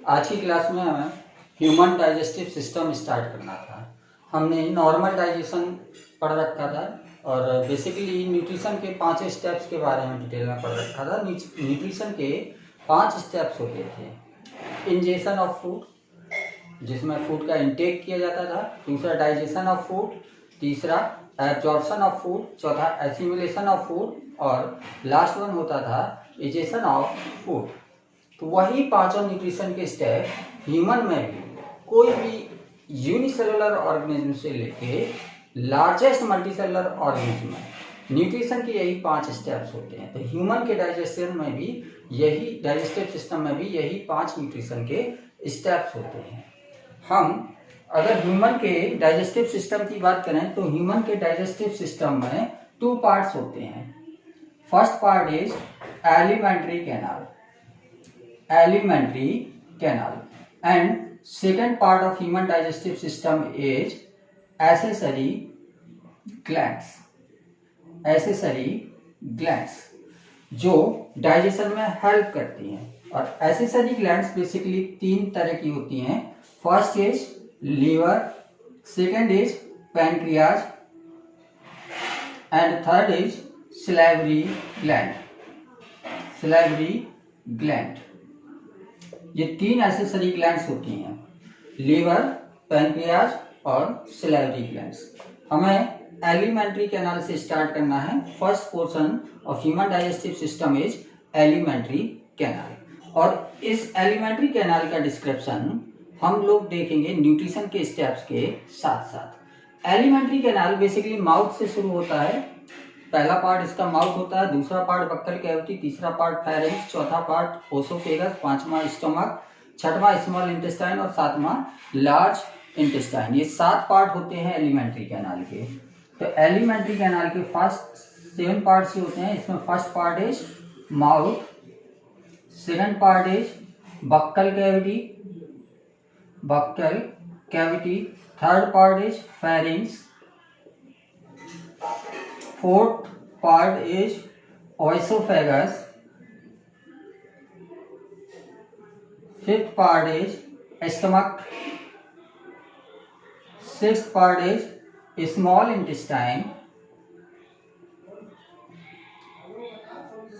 आज की क्लास में हमें ह्यूमन डाइजेस्टिव सिस्टम स्टार्ट करना था। हमने नॉर्मल डाइजेशन पढ़ रखा था और बेसिकली न्यूट्रिशन के 5 स्टेप्स के बारे में डिटेल में पढ़ रखा था। न्यूट्रिशन के 5 स्टेप्स होते थे। इंजेशन ऑफ फूड, जिसमें फूड का इंटेक किया जाता था। दूसरा डाइजेशन ऑफ फूड, तीसरा एब्जॉर्प्शन ऑफ फूड, चौथा एसिमिलेशन ऑफ फूड और लास्ट वन होता था इजेशन ऑफ फूड। तो वही पांचों न्यूट्रिशन के स्टेप ह्यूमन में भी, कोई भी यूनिसेलुलर ऑर्गेनिज्म से लेके लार्जेस्ट मल्टीसेलुलर ऑर्गेनिज्म में न्यूट्रिशन के यही 5 स्टेप्स होते हैं। तो ह्यूमन के डाइजेशन में भी यही, डाइजेस्टिव सिस्टम में भी यही 5 न्यूट्रिशन के स्टेप्स होते हैं। हम अगर ह्यूमन के डाइजेस्टिव सिस्टम की बात करें तो ह्यूमन के डाइजेस्टिव सिस्टम में 2 पार्ट्स होते हैं। First part is alimentary canal, and second part of human digestive system is accessory glands जो डाइजेशन में हेल्प करती हैं। और एसेसरी ग्लैंड्स बेसिकली 3 तरह की होती हैं। First is liver, second is pancreas and third is salivary gland. ये 3 एसेसरी ग्लैंड्स होती हैं, लीवर, पैनक्रियाज और सिलाइवरी ग्लैंड्स। हमें एलिमेंट्री कैनाल से स्टार्ट करना है। First portion of human digestive system is alimentary canal. और इस एलिमेंट्री कैनाल का डिस्क्रिप्शन हम लोग देखेंगे न्यूट्रिशन के स्टेप्स के साथ साथ। एलिमेंट्री कैनाल बेसिकली माउथ से शुरू होता है। पहला पार्ट इसका माउथ होता है, दूसरा पार्ट बक्कल कैविटी, तीसरा पार्ट फेरिंक्स, चौथा पार्ट ओसोफेगस, पांचवा स्टमक, छठवां स्मॉल इंटेस्टाइन और सातवां लार्ज इंटेस्टाइन। ये 7 पार्ट होते हैं एलिमेंट्री कैनाल के। तो एलिमेंट्री कैनाल के फर्स्ट 7 पार्ट्स होते हैं। इसमें first part is mouth, second part is buccal cavity, third part is pharynx, fourth part is oesophagus, fifth part is stomach, sixth part is small intestine,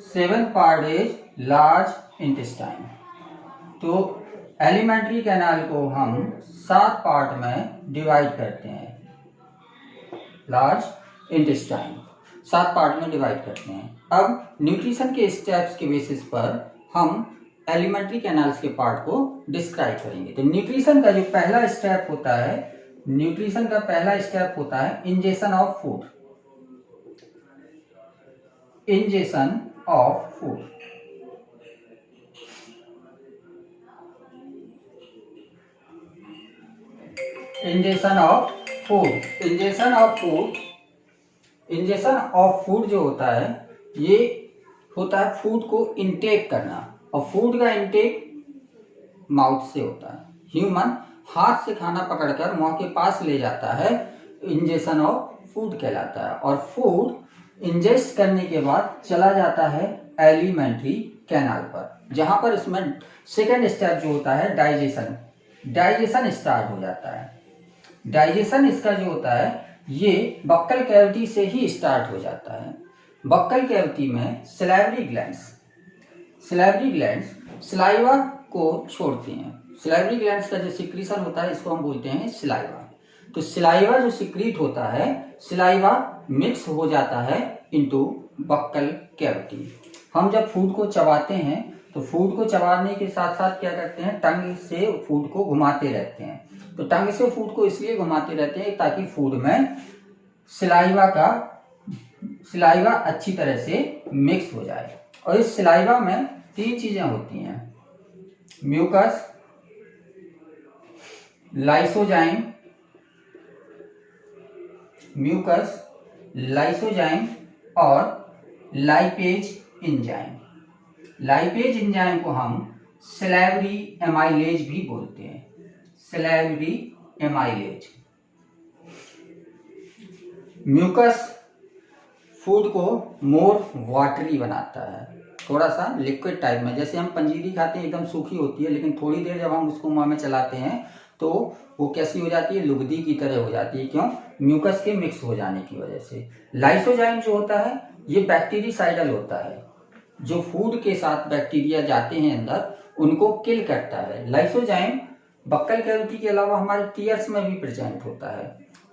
seventh part is large intestine। तो alimentary canal को हम 7 part में divide करते हैं। Large intestine 7 part में divide करते हैं। अब न्यूट्रिशन के स्टेप्स के बेसिस पर हम एलिमेंट्री कैनाल्स के पार्ट को डिस्क्राइब करेंगे। तो न्यूट्रिशन का जो पहला स्टेप होता है ingestion of food. Ingestion of food ingestion of food जो होता है, ये होता है फूड को इनटेक करना। और फूड का इनटेक माउथ से होता है। ह्यूमन हाथ से खाना पकड़कर मुंह के पास ले जाता है, इंजेशन ऑफ फूड कहलाता है। और फूड इंजेस्ट करने के बाद चला जाता है एलिमेंट्री कैनाल पर, जहां पर इसमें सेकेंड स्टेप जो होता है डाइजेशन स्टार्ट हो जाता है। डाइजेशन इसका जो होता है ये बक्कल कैविटी से ही स्टार्ट हो जाता है। बक्कल कैविटी में सिलाइवरी ग्लैंड्स सिलाइवा को छोड़ते हैं। सिलाइवरी ग्लैंड्स का जो सिक्रीशन होता है इसको हम बोलते हैं सिलाइवा। तो सिलाइवा जो सिक्रीट होता है, सिलाइवा मिक्स हो जाता है इनटू बक्कल कैविटी। हम जब फूड को चबाते हैं तो फूड को चबाने के साथ साथ क्या करते हैं, टंग से फूड को घुमाते रहते हैं। तो टंग से फूड को इसलिए घुमाते रहते हैं ताकि फूड में सिलाइवा अच्छी तरह से मिक्स हो जाए। और इस सिलाइवा में 3 चीजें होती हैं, म्यूकस, लाइसोजाइम और लाइपेज एंजाइम। लाइपेज एंजाइम को हम सिलाइवरी एमाइलेज भी बोलते हैं। म्यूकस फूड को मोर वाटरी बनाता है थोड़ा सा लिक्विड टाइप में। जैसे हम पंजीरी खाते हैं एकदम सूखी होती है, लेकिन थोड़ी देर जब हम उसको मुंह में चलाते हैं तो वो कैसी हो जाती है, लुगदी की तरह हो जाती है। क्यों? म्यूकस के मिक्स हो जाने की वजह से। लाइसोजाइम जो होता है ये बैक्टीरिसाइडल होता है, जो फूड के साथ बैक्टीरिया जाते हैं अंदर उनको किल करता है। लाइसोजाइम बक्कल कैविटी के अलावा हमारे टीयर्स में भी प्रेजेंट होता है।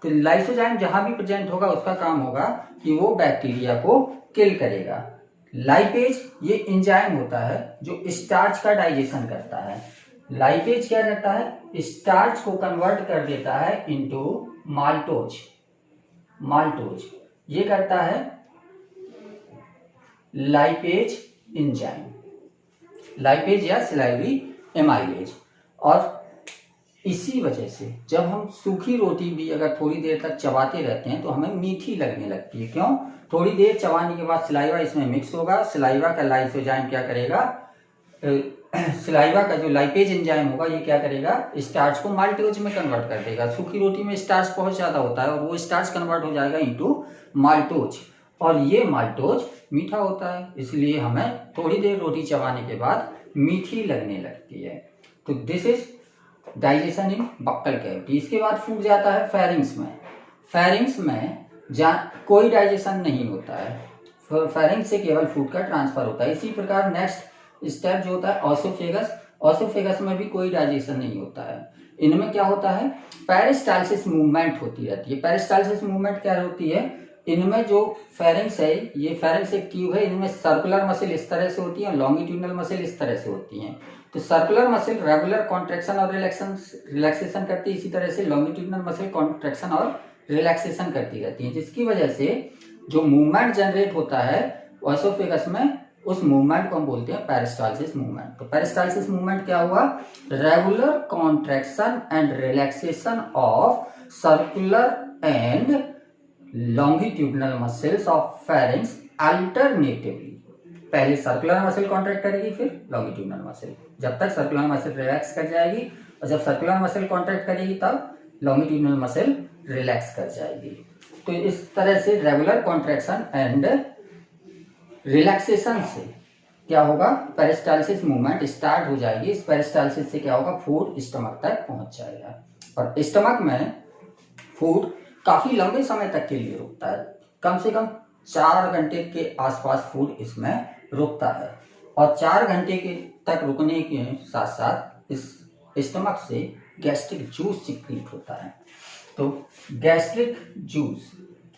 तो लाइसोजाइम जहां भी प्रेजेंट होगा उसका काम होगा कि वो बैक्टीरिया को किल करेगा। लाइपेज ये एंजाइम होता है जो स्टार्च का डाइजेशन करता है। लाइपेज क्या करता है, स्टार्च को कन्वर्ट कर देता है इनटू माल्टोज। माल्टोज ये करता है लाइपेज एंजाइम, लाइपेज या सिलाइवी एमाइलेज। और इसी वजह से जब हम सूखी रोटी भी अगर थोड़ी देर तक चबाते रहते हैं तो हमें मीठी लगने लगती है। क्यों? थोड़ी देर चबाने के बाद सिलाइवा इसमें मिक्स होगा। सिलाइवा का लाइसोजाइम क्या करेगा, सिलाइवा का जो लाइपेज एंजाइम होगा ये क्या करेगा, स्टार्च को माल्टोज में कन्वर्ट कर देगा। सूखी रोटी में स्टार्च बहुत ज्यादा होता है और वो स्टार्च कन्वर्ट हो जाएगा इनटू माल्टोज, और ये माल्टोज मीठा होता है, इसलिए हमें थोड़ी देर रोटी चबाने के बाद मीठी लगने लगती है। तो this is digestion in buccal cavity. इसके बाद फूड जाता है फेरिंग्स में। फेरिंग्स में कोई डाइजेशन नहीं होता है, फेरिंग्स से केवल फूड का ट्रांसफर होता है। इसी प्रकार नेक्स्ट स्टेप जो होता है ऑसोफेगस। ऑसोफेगस में भी कोई डाइजेशन नहीं होता है। इनमें क्या होता है, पेरिस्टाल्सिस मूवमेंट होती रहती है। पेरिस्टाल्सिस मूवमेंट क्या होती है, इनमें जो फेरिंग्स है, ये फेरिंग्स एक ट्यूब है, इनमें सर्कुलर मसल इस तरह से होती है और लॉन्गिट्यूडनल मसल इस तरह से होती हैं। तो सर्कुलर मसल रेगुलर कॉन्ट्रैक्शन और रिलैक्सेशन करती है, इसी तरह से लॉन्गिट्यूडनल मसल कॉन्ट्रैक्शन और रिलैक्सेशन करती रहती है, जिसकी वजह से जो मूवमेंट जनरेट होता है ऑसोफेगस में, उस मूवमेंट को हम बोलते हैं पेरिस्टाल्सिस मूवमेंट। तो पेरिस्टाल्सिस मूवमेंट क्या हुआ, regular contraction and relaxation of circular and longitudinal muscles of pharynx alternatively. पहले सर्कुलर मसल कॉन्ट्रैक्ट करेगी, फिर लॉन्गिट्यूडनल मसल, जब तक सर्कुलर मसल रिलैक्स कर जाएगी, और जब सर्कुलर मसल कॉन्ट्रैक्ट करेगी तब लॉन्गिट्यूडनल मसल रिलैक्स कर जाएगी। तो इस तरह से रेगुलर कॉन्ट्रैक्शन एंड रिलैक्सेशन से क्या होगा, पेरिस्टाल्सिस मूवमेंट स्टार्ट हो जाएगी। इस पेरिस्टाल्सिस से क्या होगा, फूड स्टमक तक पहुंच जाएगा, और स्टमक में फूड काफी लंबे समय तक के लिए रुकता है। कम से कम 4 घंटे के आसपास फूड इसमें रुकता है, और 4 घंटे के तक रुकने के साथ साथ इस स्टमक से गैस्ट्रिक जूस सिक्रीट होता है। तो गैस्ट्रिक जूस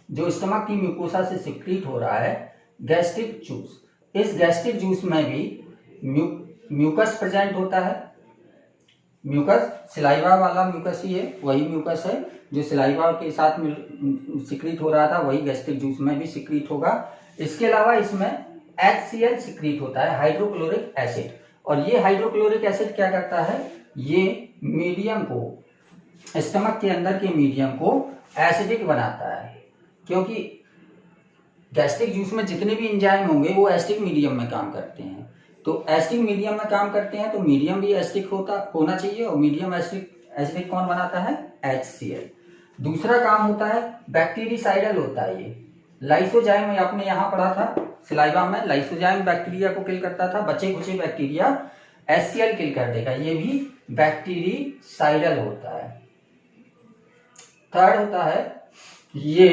जो स्टमक की म्यूकोसा से सिक्रीट हो रहा है, गैस्ट्रिक जूस, इस गैस्ट्रिक जूस में भी म्यूकस प्रेजेंट होता है। म्यूकस सिलाइवा वाला म्यूकस ही है, वही म्यूकस है जो सिलाइवा के साथ सिक्रीट हो रहा था, वही गैस्ट्रिक जूस में भी सिक्रीट होगा। इसके अलावा इसमें HCl सिक्रीट होता है, हाइड्रोक्लोरिक एसिड, और ये हाइड्रोक्लोरिक एसिड क्या करता है, ये मीडियम को, स्टमक के अंदर के मीडियम को एसिडिक बनाता है। क्योंकि गैस्ट्रिक जूस में जितने भी एंजाइम होंगे वो एसिडिक मीडियम में काम करते हैं, तो एसिडिक मीडियम में काम करते हैं तो मीडियम भी एसिडिक होना चाहिए, और मीडियम एसिडिक कौन बनाता है, HCl। दूसरा काम होता है बैक्टीरिसाइडल होता है ये। लाइसोजाइम आपने यहाँ पढ़ा था सिलाइवा में, लाइसोजाइम बैक्टीरिया को किल करता था, बचे खुचे बैक्टीरिया HCl किल कर देगा, ये भी बैक्टीरिसाइडल होता है। थर्ड होता है ये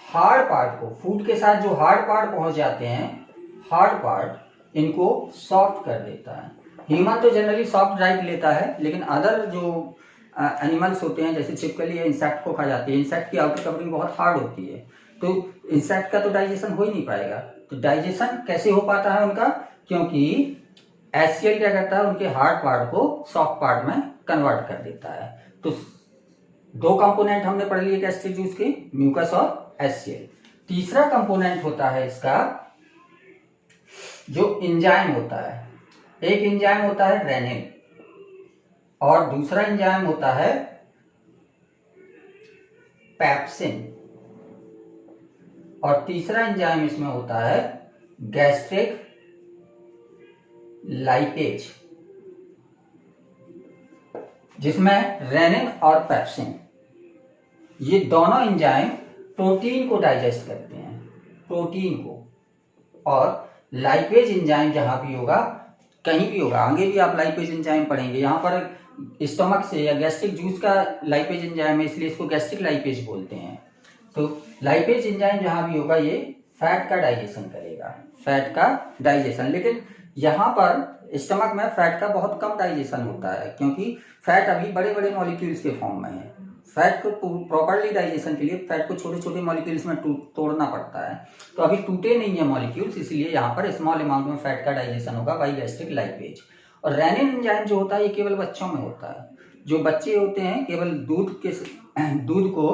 हार्ड पार्ट को, फूड के साथ जो हार्ड पार्ट पहुंच जाते हैं, हार्ड पार्ट इनको सॉफ्ट कर देता है। ह्यूमन तो जनरली सॉफ्ट डाइट लेता है, लेकिन अदर जो एनिमल्स होते हैं जैसे छिपकली या इंसेक्ट को खा जाती है, इंसेक्ट की आउटर कवरिंग बहुत हार्ड होती है, तो इंसेक्ट का तो डाइजेशन हो ही नहीं पाएगा। तो डाइजेशन कैसे हो पाता है उनका, क्योंकि HCl क्या करता है, उनके हार्ड पार्ट को सॉफ्ट पार्ट में कन्वर्ट कर देता है। तो 2 कंपोनेंट हमने पढ़ लिए गैस्ट्रिक जूस के, म्यूकस और HCl। तीसरा कंपोनेंट होता है इसका जो एंजाइम होता है, एक एंजाइम होता है रेनिन और दूसरा एंजाइम होता है पेप्सिन, और तीसरा एंजाइम इसमें होता है गैस्ट्रिक लाइपेज, जिसमें रेनिन और पेप्सिन ये दोनों एंजाइम प्रोटीन को डाइजेस्ट करते हैं, प्रोटीन को, और लाइपेज एंजाइम जहाँ भी होगा, कहीं भी होगा, आगे भी आप लाइपेज एंजाइम पढ़ेंगे। यहाँ पर स्टमक से या गैस्ट्रिक जूस का लाइपेज एंजाइम है, इसलिए इसको गैस्ट्रिक लाइपेज बोलते हैं। तो लाइपेज एंजाइम जहाँ भी होगा ये फैट का डाइजेशन करेगा, फैट का डाइजेशन। लेकिन यहाँ पर स्टमक में फैट का बहुत कम डाइजेशन होता है, क्योंकि फैट अभी बड़े बड़े मॉलिक्यूल्स के फॉर्म में है। फैट को प्रॉपर्ली डाइजेशन के लिए फैट को छोटे छोटे मॉलिक्यूल्स में तोड़ना पड़ता है, तो अभी टूटे नहीं है मॉलिक्यूल्स, इसलिए यहाँ पर स्मॉल अमाउंट में फैट का डाइजेशन होगा बाई गैस्ट्रिक लाइपेज। और रेनिन एंजाइम जो होता है ये केवल बच्चों में होता है। जो बच्चे होते हैं केवल दूध को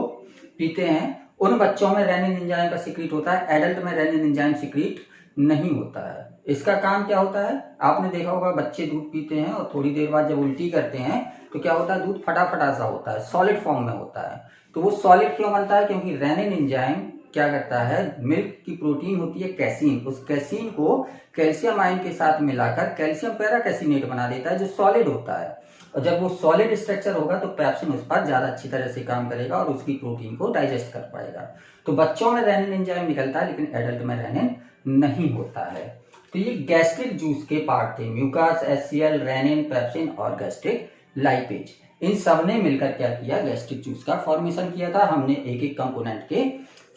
पीते हैं, उन बच्चों में रेनिन एंजाइम का सिक्रीट होता है, एडल्ट में रेनिन एंजाइम सिक्रीट नहीं होता है। इसका काम क्या होता है, आपने देखा होगा बच्चे दूध पीते हैं और थोड़ी देर बाद जब उल्टी करते हैं तो क्या होता है, दूध फटा सा होता है, सॉलिड फॉर्म में होता है। तो वो सॉलिड क्यों बनता है, क्योंकि रेनिन एंजाइम क्या करता है, मिल्क की प्रोटीन होती है कैसीन, उस कैसीन को कैल्शियम आयन के साथ मिलाकर कैल्शियम पैराकैसिनेट बना देता है जो सॉलिड होता है। और जब वो सॉलिड स्ट्रक्चर होगा तो पेप्सिन उस पर ज्यादा अच्छी तरह से काम करेगा और उसकी प्रोटीन को डाइजेस्ट कर पाएगा। तो बच्चों में रेनिन एंजाइम निकलता है, लेकिन एडल्ट में रेनिन नहीं होता है। तो ये गैस्ट्रिक जूस के पार्ट थे, म्यूकस, एचसीएल, रेनिन, पेप्सिन और गैस्ट्रिक लाइपेज। इन सब ने मिलकर क्या किया, गैस्ट्रिक जूस का फॉर्मेशन किया था। हमने एक एक कंपोनेंट के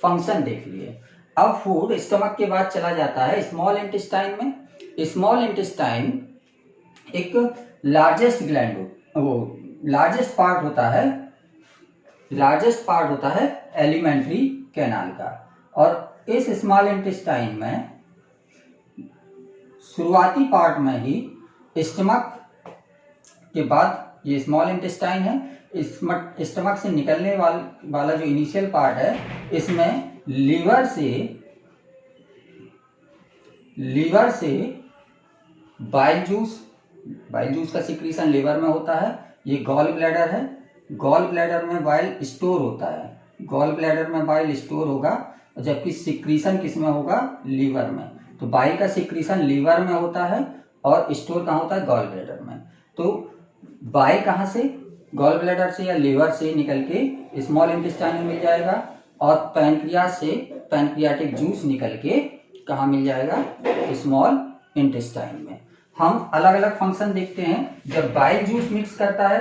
फंक्शन देख लिए। अब फूड स्टमक के बाद चला जाता है स्मॉल इंटेस्टाइन में। स्मॉल इंटेस्टाइन एक लार्जेस्ट ग्लैंड, वो लार्जेस्ट पार्ट होता है एलिमेंट्री कैनाल का। और इस स्मॉल इंटेस्टाइन में शुरुआती पार्ट में ही स्टमक के बाद ये स्मॉल इंटेस्टाइन है, स्टमक से निकलने वाला जो इनिशियल पार्ट है, इसमें लीवर से बाइल जूस का सिक्रीशन लीवर में होता है। ये गॉल ब्लैडर है, गॉल ब्लैडर में बाइल स्टोर होता है, गॉल ब्लैडर में बाइल स्टोर होगा, जबकि सिक्रीशन किसमें होगा, लीवर में। तो बाइल का सिक्रीशन लीवर में होता है और स्टोर कहाँ होता है, गॉल ब्लैडर में। तो बाइल कहाँ से, गॉल ब्लैडर से या लीवर से निकल के स्मॉल इंटेस्टाइन में मिल जाएगा, और पैनक्रियास से पैनक्रियाटिक जूस निकल के कहाँ मिल जाएगा, स्मॉल इंटेस्टाइन में। हम अलग अलग फंक्शन देखते हैं। जब बाइल जूस मिक्स करता है,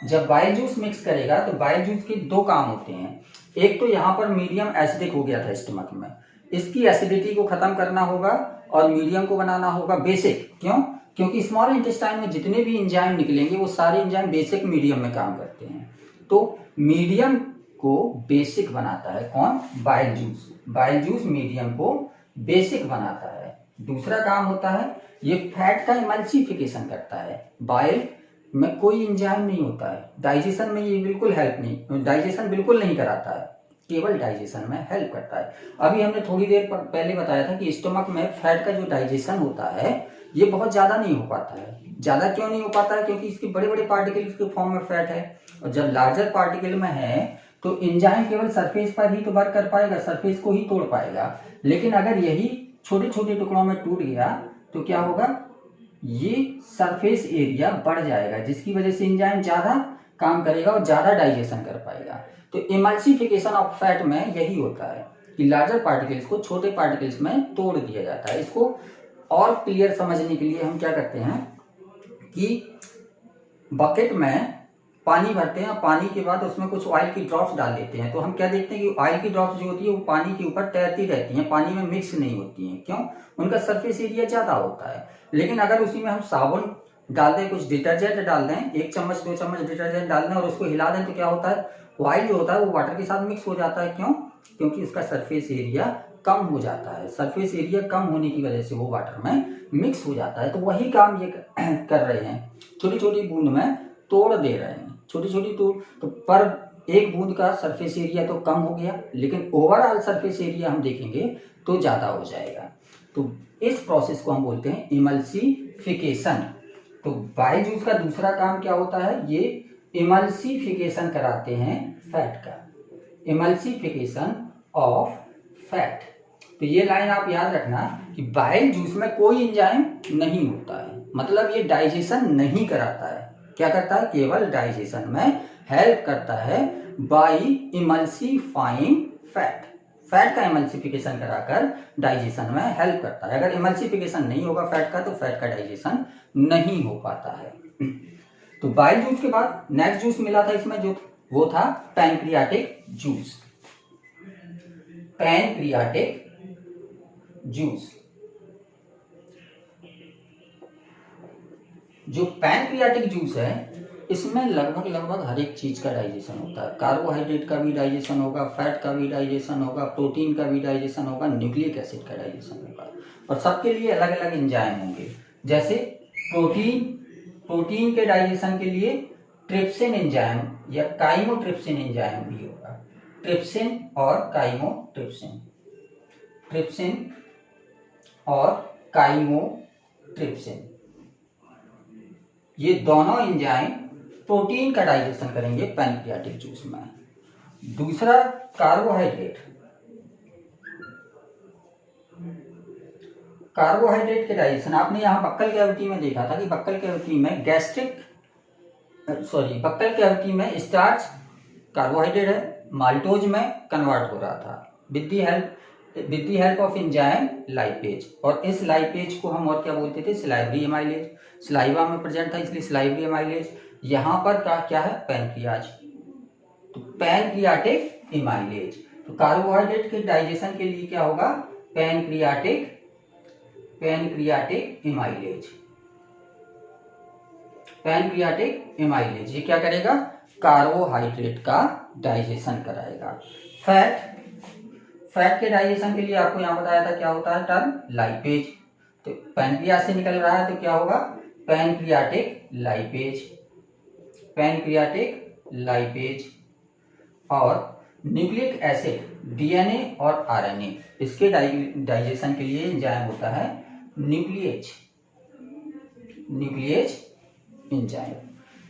जब बाइल जूस मिक्स करेगा तो बाइल जूस के दो काम होते हैं। एक तो यहाँ पर मीडियम एसिडिक हो गया था स्टमक में, इसकी एसिडिटी को खत्म करना होगा और मीडियम को बनाना होगा बेसिक। क्यों, क्योंकि स्मॉल इंटेस्टाइन में जितने भी एंजाइम निकलेंगे वो सारे एंजाइम बेसिक मीडियम में काम करते हैं। तो मीडियम को बेसिक बनाता है कौन, bile juice. Bile juice medium को बेसिक बनाता है। दूसरा काम होता है ये फैट का इमल्सिफिकेशन करता है। बाइल में कोई एंजाइम नहीं होता है, डाइजेशन में ये बिल्कुल डाइजेशन बिल्कुल नहीं कराता है, केवल डाइजेशन में हेल्प करता है। अभी हमने थोड़ी देर पहले बताया था कि स्टमक में फैट का जो डाइजेशन होता है ये बहुत ज्यादा नहीं हो पाता है। ज्यादा क्यों नहीं हो पाता है, क्योंकि इसके बड़े बड़े पार्टिकल्स के फॉर्म में फैट है, और जब लार्जर पार्टिकल में है तो एंजाइम केवल सरफेस पर ही तो वर्क कर पाएगा, सरफेस को ही तोड़ पाएगा। लेकिन अगर यही छोटे छोटे टुकड़ों में टूट गया तो क्या होगा, ये सरफेस एरिया बढ़ जाएगा, जिसकी वजह से एंजाइम ज्यादा काम करेगा और ज्यादा डाइजेशन कर पाएगा। तो इमल्सिफिकेशन ऑफ फैट में यही होता है कि लार्जर पार्टिकल्स को छोटे पार्टिकल्स में तोड़ दिया जाता है। इसको और क्लियर समझने के लिए हम क्या करते हैं कि बकेट में पानी भरते हैं, पानी के बाद उसमें कुछ ऑयल की ड्रॉप्स डाल देते हैं। तो हम क्या देखते हैं कि ऑयल की ड्रॉप्स जो होती है वो पानी के ऊपर तैरती रहती हैं, पानी में मिक्स नहीं होती हैं। क्यों, उनका सरफेस एरिया ज्यादा होता है। लेकिन अगर उसी में हम साबुन डाल दें, कुछ डिटर्जेंट डाल दें, 1 चम्मच 2 चम्मच डिटर्जेंट डाल दें और उसको हिला दें, तो क्या होता है, ऑयल जो होता है वो वाटर के साथ मिक्स हो जाता है। क्यों, क्योंकि उसका सरफेस एरिया कम हो जाता है। सरफेस एरिया कम होने की वजह से वो वाटर में मिक्स हो जाता है। तो वही काम ये कर रहे हैं, छोटी छोटी बूंद में तोड़ दे रहे हैं, छोटी छोटी तो पर एक बूंद का सरफेस एरिया तो कम हो गया, लेकिन ओवरऑल सरफेस एरिया हम देखेंगे तो ज्यादा हो जाएगा। तो इस प्रोसेस को हम बोलते हैं इमल्सिफिकेशन। तो बाइल जूस का दूसरा काम क्या होता है, ये इमल्सिफिकेशन कराते हैं फैट का, इमल्सिफिकेशन ऑफ फैट। तो ये लाइन आप याद रखना कि बाइल जूस में कोई एंजाइम नहीं होता है, मतलब ये डाइजेशन नहीं कराता है। क्या करता है, केवल डाइजेशन में हेल्प करता है बाय इमल्सिफाइंग फैट। फैट का इमल्सिफिकेशन कराकर डाइजेशन में हेल्प करता है। अगर इमल्सिफिकेशन नहीं होगा फैट का तो फैट का डाइजेशन नहीं हो पाता है। तो बाइल जूस के बाद नेक्स्ट जूस मिला था इसमें जो वो था पैनक्रियाटिक जूस। पैनक्रियाटिक जूस, जो पैनक्रियाटिक जूस है इसमें लगभग हर एक चीज का डाइजेशन होता है। कार्बोहाइड्रेट का भी डाइजेशन होगा, फैट का भी डाइजेशन होगा, प्रोटीन का भी डाइजेशन होगा, न्यूक्लिक एसिड का डाइजेशन होगा, और सबके लिए अलग अलग एंजाइम होंगे। जैसे प्रोटीन के डाइजेशन के लिए ट्रिप्सिन एंजाइम या काइमोट्रिप्सिन एंजाइम भी होगा। ट्रिप्सिन और काइमोट्रिप्सिन, ट्रिप्सिन और काइमोट्रिप्सिन, ये दोनों एंजाइम प्रोटीन का डाइजेशन करेंगे पैनक्रियाटिक जूस में। दूसरा कार्बोहाइड्रेट, कार्बोहाइड्रेट के डाइजेशन आपने यहाँ बक्कल कैविटी में देखा था कि बक्कल कैविटी में स्टार्च कार्बोहाइड्रेट है, माल्टोज में कन्वर्ट हो रहा था with the help of enzyme lipase, और इस लाइपेज को हम और क्या बोलते थे, सिलाइवरी एमाइलेज। सलाइवा में प्रेजेंट था इसलिए सिलाइवरी एमाइलेज। यहाँ पर क्या है, पैनक्रियाज, तो पैनक्रियाटिक एमाइलेज। तो कार्बोहाइड्रेट के डाइजेशन के लिए क्या होगा, पैनक्रियाटिक एमाइलेज। पैनक्रियाटिक एमाइलेज ये क्या करेगा, कार्बोहाइड्रेट का डाइजेशन कराएगा। फैट के डाइजेशन के लिए आपको यहाँ बताया था क्या होता है टर्म, लाइपेज। तो पैनक्रियाज से निकल रहा है तो क्या होगा, पैनक्रियाटिक लाइपेज। और न्यूक्लिक एसिड, डीएनए और आरएनए, इसके डाइजेशन के लिए एंजाइम होता है न्यूक्लिएज एंजाइम।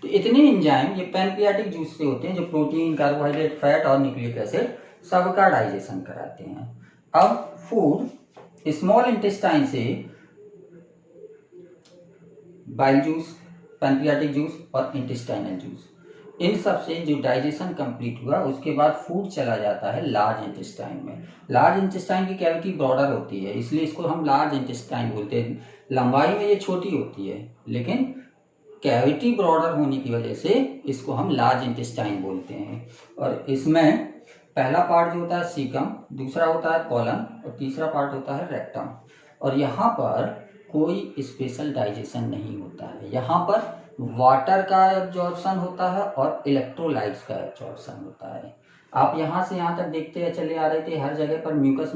तो इतने एंजाइम ये पैनक्रियाटिक जूस से होते हैं जो प्रोटीन, कार्बोहाइड्रेट, फैट और न्यूक्लिक एसिड सबका डाइजेशन कराते हैं। अब फूड स्मॉल इंटेस्टाइन से बाइल जूस, पैनक्रियाटिक जूस और इंटेस्टाइनल जूस, इन सब से जो डाइजेशन कंप्लीट हुआ उसके बाद फूड चला जाता है लार्ज इंटेस्टाइन में। लार्ज इंटेस्टाइन की कैविटी ब्रॉडर होती है इसलिए इसको हम लार्ज इंटेस्टाइन बोलते हैं। लंबाई में ये छोटी होती है लेकिन कैविटी ब्रॉडर होने की वजह से इसको हम लार्ज इंटेस्टाइन बोलते हैं। और इसमें पहला पार्ट जो होता है सीकम, दूसरा होता है कॉलन और तीसरा पार्ट होता है रेक्टम। और यहाँ पर कोई स्पेशल डाइजेशन नहीं होता है, यहाँ पर वाटर का एब्जॉर्प्शन होता है और इलेक्ट्रोलाइट्स का एब्जॉर्प्शन होता है। आप यहाँ से यहाँ तक देखते चले आ रहे थे, हर जगह पर म्यूकस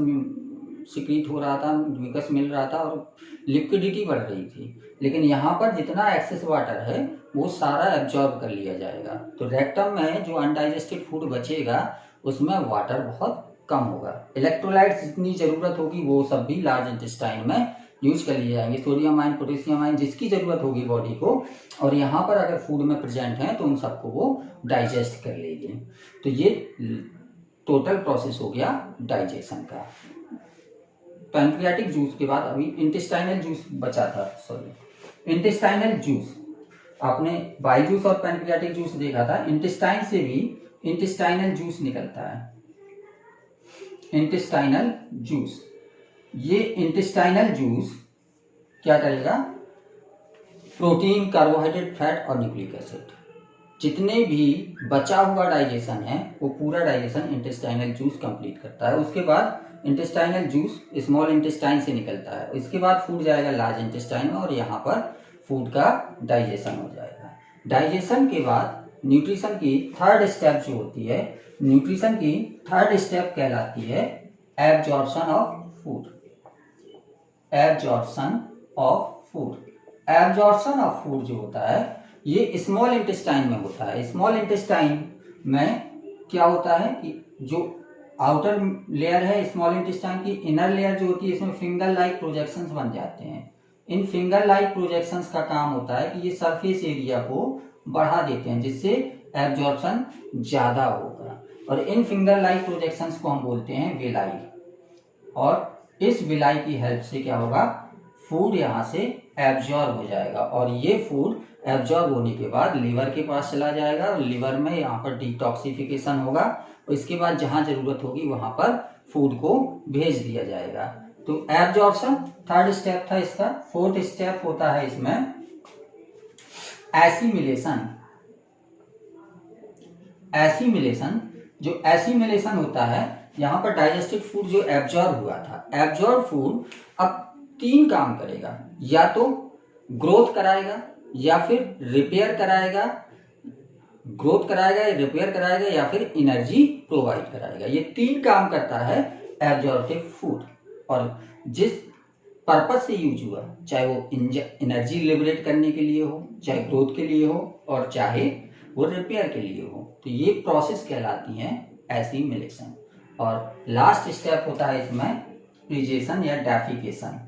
सिक्रीट हो रहा था, म्यूकस मिल रहा था और लिक्विडिटी बढ़ रही थी, लेकिन यहाँ पर जितना एक्सेस वाटर है वो सारा एब्जॉर्ब कर लिया जाएगा। तो रेक्टम में जो अनडाइजेस्टेड फूड बचेगा उसमें वाटर बहुत कम होगा। इलेक्ट्रोलाइट्स जितनी ज़रूरत होगी वो सब भी लार्ज इंटेस्टाइन में यूज कर लिए जाएंगे, सोडियम आयन, पोटेशियम आयन, जिसकी ज़रूरत होगी बॉडी को, और यहाँ पर अगर फूड में प्रेजेंट है तो उन सबको वो डाइजेस्ट कर लेंगे। तो ये टोटल प्रोसेस हो गया डाइजेशन का। पैनक्रियाटिक जूस के बाद अभी इंटेस्टाइनल जूस बचा था, इंटेस्टाइनल जूस आपने बाइल जूस और पैनक्रियाटिक जूस देखा था। इंटेस्टाइन से भी इंटेस्टाइनल जूस निकलता है, इंटेस्टाइनल जूस। ये इंटेस्टाइनल जूस क्या करेगा, प्रोटीन, कार्बोहाइड्रेट, फैट और न्यूक्लिक एसिड, जितने भी बचा हुआ डाइजेशन है वो पूरा डाइजेशन इंटेस्टाइनल जूस कंप्लीट करता है। उसके बाद इंटेस्टाइनल जूस स्मॉल इंटेस्टाइन से निकलता है, इसके बाद फूड जाएगा लार्ज इंटेस्टाइन में और यहाँ पर फूड का डाइजेशन हो जाएगा। डाइजेशन के बाद न्यूट्रिशन की थर्ड स्टेप जो होती है, न्यूट्रिशन की थर्ड स्टेप कहलाती है absorption of food. Absorption of food जो होता है ये स्मॉल इंटेस्टाइन में होता है। स्मॉल इंटेस्टाइन में क्या होता है कि जो आउटर लेयर है स्मॉल इंटेस्टाइन की, इनर लेयर जो होती है इसमें फिंगर लाइक प्रोजेक्शंस बन जाते हैं। इन फिंगर लाइक प्रोजेक्शंस का काम होता है कि ये सरफेस एरिया को बढ़ा देते हैं जिससे एब्जॉर्प्शन ज्यादा होगा, और इन फिंगर लाइक प्रोजेक्शंस को हम बोलते हैं विलाई। और इस विलाई की हेल्प से क्या होगा, फूड यहाँ से एब्जॉर्ब हो जाएगा और ये फूड एब्जॉर्ब होने के बाद लीवर के पास चला जाएगा और लीवर में यहाँ पर डिटॉक्सिफिकेशन होगा और इसके बाद जहाँ जरूरत होगी वहाँ पर फूड को भेज दिया जाएगा। तो एब्जॉर्प्शन थर्ड स्टेप था इसका। फोर्थ स्टेप होता है इसमें एसिमिलेशन। एसिमिलेशन, जो एसिमिलेशन होता है, यहाँ पर डाइजेस्टेड फूड जो एब्जॉर्ब हुआ था, एब्जॉर्ब फूड अब 3 काम करेगा, या तो ग्रोथ कराएगा या फिर रिपेयर कराएगा, ग्रोथ कराएगा या रिपेयर कराएगा या फिर एनर्जी प्रोवाइड कराएगा। ये 3 काम करता है एब्जॉर्प्टिव फूड। और जिस पर्पज से यूज हुआ, चाहे वो एनर्जी लिबरेट करने के लिए हो, चाहे ग्रोथ के लिए हो, और चाहे वो रिपेयर के लिए हो, तो ये प्रोसेस कहलाती है एसिमिलेशन। और लास्ट स्टेप होता है इसमें प्रीजेशन या डेफिकेशन।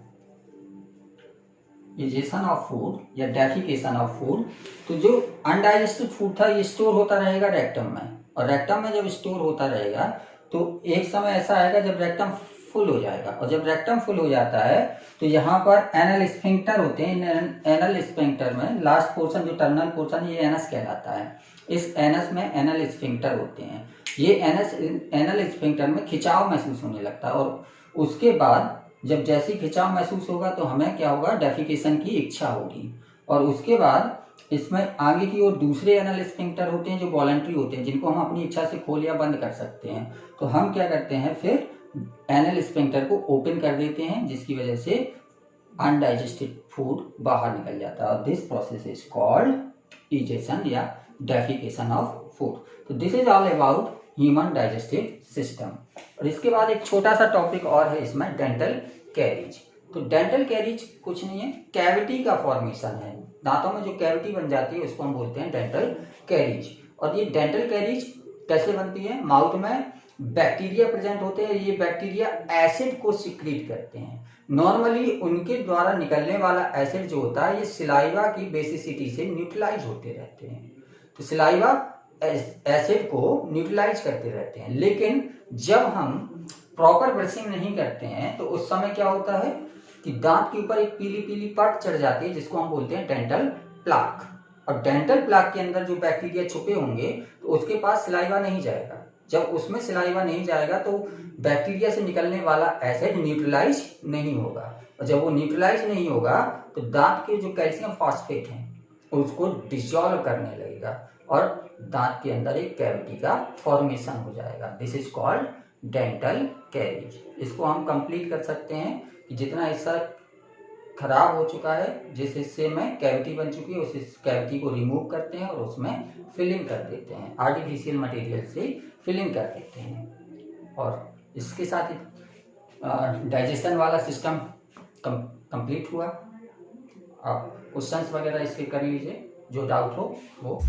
प्रीजेशन ऑफ फूड या डेफिकेशन ऑफ फूड। तो जो अनडाइजेस्टेड फूड था ये स्टोर होता रहेगा रेक्टम में, और रेक्टम में जब स्टोर होता रहेगा तो एक समय ऐसा आएगा जब रेक्टम फुल हो जाएगा, और जब रेक्टम फुल हो जाता है तो यहाँ पर एनल स्फिंक्टर होते हैं। एनल स्फिंक्टर में लास्ट पोर्शन जो टर्मिनल पोर्शन है ये एनस कहलाता है। इस एनस में एनल स्फिंक्टर होते हैं। ये एनल स्फिंक्टर में खिंचाव महसूस होने लगता है, और उसके बाद जब जैसे खिंचाव महसूस होगा तो हमें क्या होगा, डेफिकेशन की इच्छा होगी। और उसके बाद इसमें आगे की ओर दूसरे एनल स्फिंक्टर होते हैं जो वॉलंटरी होते हैं, जिनको हम अपनी इच्छा से खोल या बंद कर सकते हैं। तो हम क्या करते हैं, फिर एनल स्फिंक्टर को ओपन कर देते हैं, जिसकी वजह से अनडाइजेस्टेड फूड बाहर निकल जाता है। और this process is called egestion या डेफिकेशन ऑफ फूड। तो this is all about human digestive system. और इसके बाद एक छोटा सा टॉपिक और है इसमें, डेंटल कैरीज। तो डेंटल कैरीज कुछ नहीं है, कैविटी का फॉर्मेशन है। दांतों में जो कैविटी बन जाती है उसको हम बोलते हैं डेंटल कैरीज। और ये डेंटल कैरीज कैसे बनती है, माउथ में बैक्टीरिया प्रेजेंट होते हैं। ये बैक्टीरिया एसिड को सिक्रीट करते हैं। नॉर्मली उनके द्वारा निकलने वाला एसिड जो होता है ये सिलाइवा की बेसिसिटी से न्यूट्रलाइज होते रहते हैं। तो सिलाइवा एसिड को न्यूट्रलाइज करते रहते हैं, लेकिन जब हम प्रॉपर ब्रशिंग नहीं करते हैं तो उस समय क्या होता है कि दांत के ऊपर एक पीली पीली परत चढ़ जाती है, जिसको हम बोलते हैं डेंटल प्लाक। और डेंटल प्लाक के अंदर जो बैक्टीरिया छुपे होंगे तो उसके पास सिलाइवा नहीं जाएगा। जब उसमें सिलाइवा नहीं जाएगा तो बैक्टीरिया से निकलने वाला एसिड न्यूट्रलाइज नहीं होगा, और जब वो न्यूट्रलाइज नहीं होगा तो दांत के जो कैल्शियम फॉस्फेट हैं उसको डिसॉल्व करने लगेगा, और दांत के अंदर एक कैविटी का फॉर्मेशन हो जाएगा। This is called dental caries. इसको हम कंप्लीट कर सकते हैं कि जितना हिस्सा खराब हो चुका है, जिस हिस्से में कैविटी बन चुकी है, उस कैविटी को रिमूव करते हैं और उसमें फिलिंग कर देते हैं, आर्टिफिशियल मटेरियल से फिलिंग कर देते हैं। और इसके साथ डाइजेशन वाला सिस्टम कंप्लीट हुआ। आप क्वेश्चंस वगैरह इसके कर लीजिए, जो डाउट हो वो।